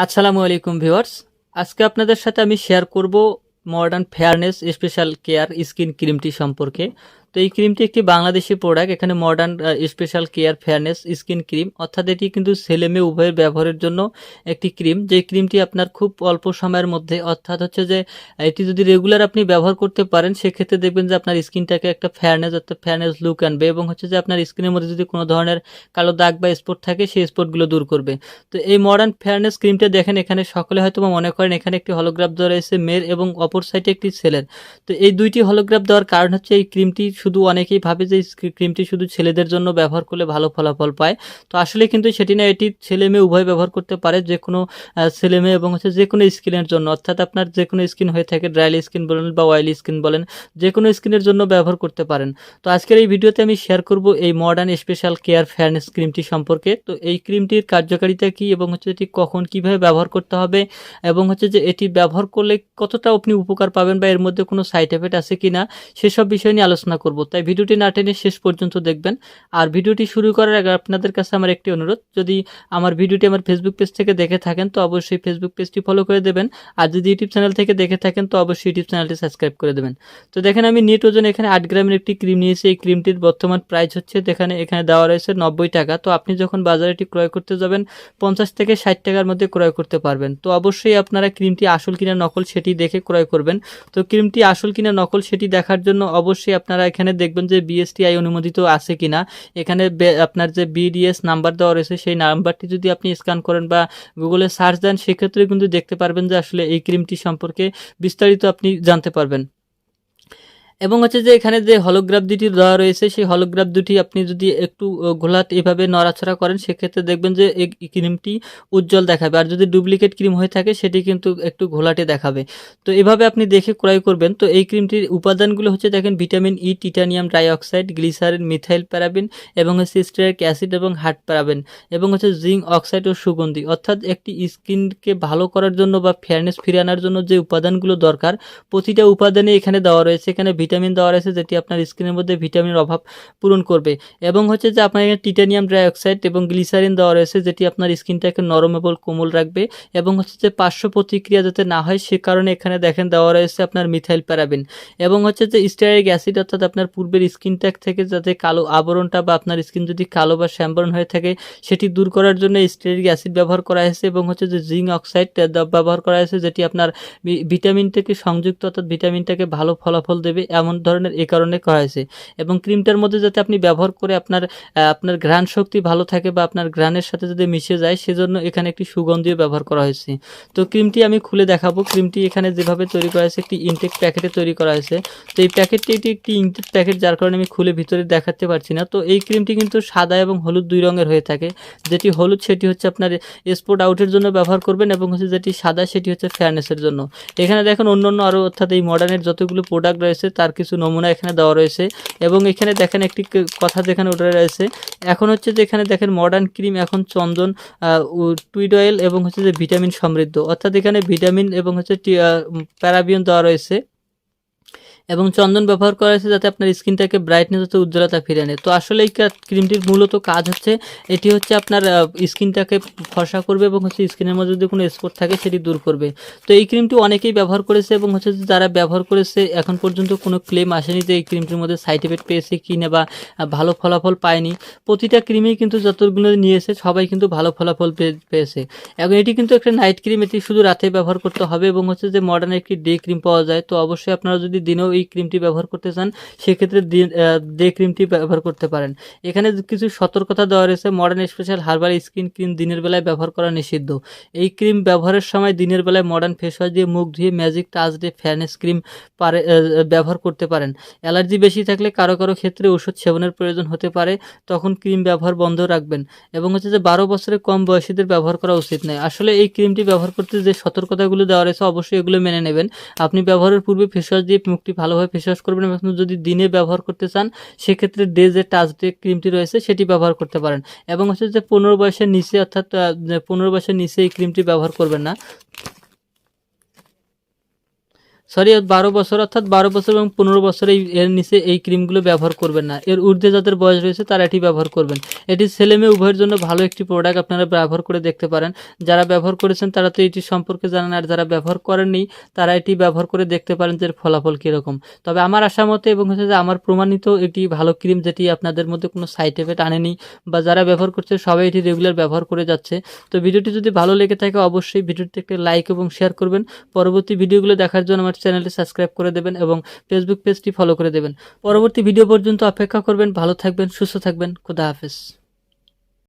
আসসালামু আলাইকুম ভিউয়ার্স। আজকে আপনাদের সাথে আমি শেয়ার করব modern fairness special care skin ক্রিমটি সম্পর্কে। তো এই ক্রিমটি একটি বাংলাদেশি প্রোডাক্ট। এখানে modern special care fairness skin cream, অর্থাৎ এটি কিন্তু ছেলে মেয়ে উভয়ের ব্যবহারের জন্য একটি ক্রিম। যে ক্রিমটি আপনার খুব অল্প সময়ের মধ্যে, অর্থাৎ হচ্ছে যে এটি যদি রেগুলার আপনি ব্যবহার করতে পারেন, সেক্ষেত্রে দেখবেন যে আপনার স্কিনটাকে একটা ফেয়ারনেস, অর্থাৎ ফেয়ারনেস লুক আনবে এবং হচ্ছে যে আপনার স্কিনের মধ্যে যদি কোনো ধরনের কালো দাগ বা স্পট থাকে সেই স্পটগুলো দূর করবে। তো এই মডার্ন ফেয়ারনেস ক্রিমটা দেখেন, এখানে সকলে হয়তো মনে করেন এখানে একটি হলোগ্রাফ দেওয়া রয়েছে মেয়ের এবং অপর সাইডে একটি ছেলের। তো এই দুইটি হলোগ্রাফ দেওয়ার কারণ হচ্ছে এই ক্রিমটি শুধু, অনেকেই ভাবে যে এই ক্রিমটি শুধু ছেলেদের জন্য ব্যবহার করলে ভালো ফলাফল পায়। তো আসলে কিন্তু সেটি না, এটি ছেলে মেয়ে উভয় ব্যবহার করতে পারে, যে কোনো ছেলে মেয়ে এবং হচ্ছে যে কোনো স্কিনের জন্য, অর্থাৎ আপনার যে কোনো স্কিন হয়ে থাকে, ড্রাইলি স্কিন বলেন বা অয়েলি স্কিন বলেন, যে কোনো স্কিনের জন্য ব্যবহার করতে পারেন। তো আজকের এই ভিডিওতে আমি শেয়ার করব এই মডার্ন স্পেশাল কেয়ার ফেয়ারনেস ক্রিমটি সম্পর্কে। তো এই ক্রিমটির কার্যকারিতা কি এবং হচ্ছে এটি কখন কিভাবে ব্যবহার করতে হবে এবং হচ্ছে যে এটি ব্যবহার করলে কতটা আপনি উপকার পাবেন বা এর মধ্যে কোনো সাইড এফেক্ট আছে কিনা, সেসব বিষয় নিয়ে আলোচনা করব। তাই ভিডিওটি না টেনে শেষ পর্যন্ত দেখবেন। আর ভিডিওটি শুরু করার আগে আপনাদের কাছে আমার একটি অনুরোধ, যদি আমার ভিডিওটি আমার ফেসবুক পেজ থেকে দেখে থাকেন তো অবশ্যই ফেসবুক পেজটি ফলো করে দেবেন। আর যদি ইউটিউব চ্যানেল থেকে দেখে থাকেন তো অবশ্যই ইউটিউব চ্যানেলটি সাবস্ক্রাইব করে দেবেন। তো দেখেন, আমি নেট ওজন এখানে 8 গ্রামের একটি ক্রিম নিয়েছি। এই ক্রিমটির বর্তমান প্রাইস হচ্ছে, এখানে দেওয়া রয়েছে 90 টাকা। তো আপনি যখন বাজারে এটি ক্রয় করতে যাবেন 50 থেকে 60 টাকার মধ্যে ক্রয় করতে পারবেন। তো অবশ্যই আপনারা ক্রিমটি আসল কিনা নকল সেটি দেখে ক্রয় করবেন। তো ক্রিমটি আসল কিনা নকল সেটি দেখার জন্য অবশ্যই আপনারা এখানে দেখবেন যে বিএসটিআই অনুমোদিত আছে কিনা। এখানে আপনার যে বিডিএস নাম্বার দেওয়া রয়েছে সেই নাম্বারটি যদি আপনি স্ক্যান করেন বা গুগলে সার্চ দেন, সেক্ষেত্রে কিন্তু দেখতে পারবেন যে আসলে এই ক্রিমটি সম্পর্কে বিস্তারিত আপনি জানতে পারবেন। এবং হচ্ছে যে এখানে যে হলোগ্রাফ দুটি দেওয়া রয়েছে, সেই হলোগ্রাফ দুটি আপনি যদি একটু ঘোলাট এভাবে নড়াচড়া করেন, সেক্ষেত্রে দেখবেন যে এই ক্রিমটি উজ্জ্বল দেখাবে। আর যদি ডুপ্লিকেট ক্রিম হয়ে থাকে সেটি কিন্তু একটু ঘোলাটে দেখাবে। তো এভাবে আপনি দেখে ক্রয় করবেন। তো এই ক্রিমটির উপাদানগুলো হচ্ছে দেখেন, vitamin E, titanium dioxide, glycerin, methyl paraben এবং হচ্ছে স্টেরিক অ্যাসিড এবং হার্ট প্যারাবিন এবং হচ্ছে জিঙ্ক অক্সাইড ও সুগন্ধি। অর্থাৎ একটি স্কিনকে ভালো করার জন্য বা ফেয়ারনেস ফিরিয়ে আনার জন্য যে উপাদানগুলো দরকার, প্রতিটা উপাদানে এখানে দেওয়া রয়েছে। এখানে ভিটামিন দেওয়া রয়েছে যেটি আপনার স্কিনের মধ্যে ভিটামিনের অভাব পূরণ করবে এবং হচ্ছে যে আপনার এখানে টিটানিয়াম ডাইঅক্সাইড এবং গ্লিসারিন দেওয়া রয়েছে যেটি আপনার স্কিনটাকে নরম এবং কোমল রাখবে এবং হচ্ছে যে পার্শ্ব প্রতিক্রিয়া যাতে না হয় সে কারণে এখানে দেখেন দেওয়া রয়েছে আপনার মিথাইল প্যারাবিন এবং হচ্ছে যে স্টেরিক অ্যাসিড, অর্থাৎ আপনার পূর্বের স্কিন ট্যাগ থেকে যাতে কালো আবরণটা বা আপনার স্কিন যদি কালো বা শ্যামবরণ হয়ে থাকে সেটি দূর করার জন্য স্টেরিক অ্যাসিড ব্যবহার করা হয়েছে এবং হচ্ছে যে জিঙ্ক অক্সাইড ব্যবহার করা হয়েছে যেটি আপনার ভিটামিন থেকে সংযুক্ত, অর্থাৎ ভিটামিনটাকে ভালো ফলাফল দেবে এমন ধরনের এই কারণে করা হয়েছে। এবং ক্রিমটার মধ্যে যাতে আপনি ব্যবহার করে আপনার ঘ্রাণ শক্তি ভালো থাকে বা আপনার ঘ্রাণের সাথে যদি মিশে যায়, সেজন্য এখানে একটি সুগন্ধিও ব্যবহার করা হয়েছে। তো ক্রিমটি আমি খুলে দেখাবো। ক্রিমটি এখানে যেভাবে তৈরি করা হয়েছে একটি ইনটেক প্যাকেটে তৈরি করা হয়েছে। তো এই প্যাকেটটি একটি ইনটেক প্যাকেট, যার কারণে আমি খুলে ভিতরে দেখাতে পারছি না। তো এই ক্রিমটি কিন্তু সাদা এবং হলুদ দুই রঙের হয়ে থাকে। যেটি হলুদ সেটি হচ্ছে আপনার স্পট আউটের জন্য ব্যবহার করবেন এবং হচ্ছে যেটি সাদা সেটি হচ্ছে ফেয়ারনেসের জন্য। এখানে দেখেন অন্যান্য আরও, অর্থাৎ এই মডার্নের যতগুলো প্রোডাক্ট রয়েছে তার কিছু নমুনা এখানে দেওয়া রয়েছে এবং এখানে দেখেন একটি কথা যেখানে ওটা রয়েছে, এখন হচ্ছে যে এখানে দেখেন মডার্ন ক্রিম এখন চন্দন, টুইড অয়েল এবং হচ্ছে যে ভিটামিন সমৃদ্ধ, অর্থাৎ এখানে ভিটামিন এবং হচ্ছে প্যারাবিয়ন দেওয়া রয়েছে এবং চন্দন ব্যবহার করা হয়েছে যাতে আপনার স্কিনটাকে ব্রাইটনেস, যাতে উজ্জ্বলতা ফিরে আনে। তো আসলে এই ক্রিমটির মূলত কাজ হচ্ছে, এটি হচ্ছে আপনার স্কিনটাকে ফর্সা করবে এবং হচ্ছে স্কিনের মধ্যে যদি কোনো স্পট থাকে সেটি দূর করবে। তো এই ক্রিমটি অনেকেই ব্যবহার করেছে এবং হচ্ছে যে যারা ব্যবহার করেছে এখন পর্যন্ত কোনো ক্লেম আসেনি যে এই ক্রিমটির মধ্যে সাইড এফেক্ট পেয়েছে কি না বা ভালো ফলাফল পায়নি। প্রতিটা ক্রিমেই কিন্তু যতগুলো নিয়েছে সবাই কিন্তু ভালো ফলাফল পেয়েছে। এবং এটি কিন্তু একটা নাইট ক্রিম, এটি শুধু রাতে ব্যবহার করতে হবে এবং হচ্ছে যে মডার্ন একটি ডে ক্রিম পাওয়া যায়। তো অবশ্যই আপনারা যদি দিনেও এই ক্রিমটি ব্যবহার করতে চান সেক্ষেত্রে ডে ক্রিমটি ব্যবহার করতে পারেন। এখানে কিছু সতর্কতা দেওয়া রয়েছে। Modern special herbal skin cream দিনের বেলায় ব্যবহার করা নিষিদ্ধ। এই ক্রিম ব্যবহারের সময় দিনের বেলায় মডার্ন ফেস ওয়াশ দিয়ে মুখ ধুয়ে ম্যাজিক টাচ দিয়ে ফেয়ারনেস ক্রিম ব্যবহার করতে পারেন। অ্যালার্জি বেশি থাকলে কারো ক্ষেত্রে ওষুধ সেবনের প্রয়োজন হতে পারে, তখন ক্রিম ব্যবহার বন্ধ রাখবেন। এবং হচ্ছে যে 12 বছরের কম বয়সীদের ব্যবহার করা উচিত নয়। আসলে এই ক্রিমটি ব্যবহার করতে যে সতর্কতাগুলো দেওয়া রয়েছে অবশ্যই এগুলো মেনে নেবেন। আপনি ব্যবহারের পূর্বে ফেস ওয়াশ দিয়ে মুখটি ভালোভাবে ফেস ওয়াশ করবেন এবং যদি দিনে ব্যবহার করতে চান সেক্ষেত্রে ডে যে টাচ ডে ক্রিমটি রয়েছে সেটি ব্যবহার করতে পারেন। এবং হচ্ছে যে 15 বয়সের নিচে, অর্থাৎ 15 বয়সের নিচে এই ক্রিমটি ব্যবহার করবেন না। সরি 12 বছর, অর্থাৎ 12 বছর এবং 15 বছর এর নিচে এই ক্রিমগুলো ব্যবহার করবেন না। এর ঊর্ধ্বে যাদের বয়স রয়েছে তারা এটি ব্যবহার করবেন। এটি ছেলে মেয়ে উভয়ের জন্য ভালো একটি প্রোডাক্ট, আপনারা ব্যবহার করে দেখতে পারেন। যারা ব্যবহার করেছেন তারা তো এটি সম্পর্কে জানেন, আর যারা ব্যবহার করেননি তারা এটি ব্যবহার করে দেখতে পারেন যে এর ফলাফল কীরকম। তবে আমার আশা মতে এবং হচ্ছে যে আমার প্রমাণিত একটি ভালো ক্রিম, যেটি আপনাদের মধ্যে কোনো সাইড এফেক্ট আনেনি, বা যারা ব্যবহার করছে সবাই এটি রেগুলার ব্যবহার করে যাচ্ছে। তো ভিডিওটি যদি ভালো লেগে থাকে অবশ্যই ভিডিওটি একটি লাইক এবং শেয়ার করবেন। পরবর্তী ভিডিওগুলো দেখার জন্য আমার চ্যানেলটি সাবস্ক্রাইব করে দেবেন এবং ফেসবুক পেজটি ফলো করে দেবেন। পরবর্তী ভিডিও পর্যন্ত অপেক্ষা করবেন। ভালো থাকবেন, সুস্থ থাকবেন। খোদা হাফেজ।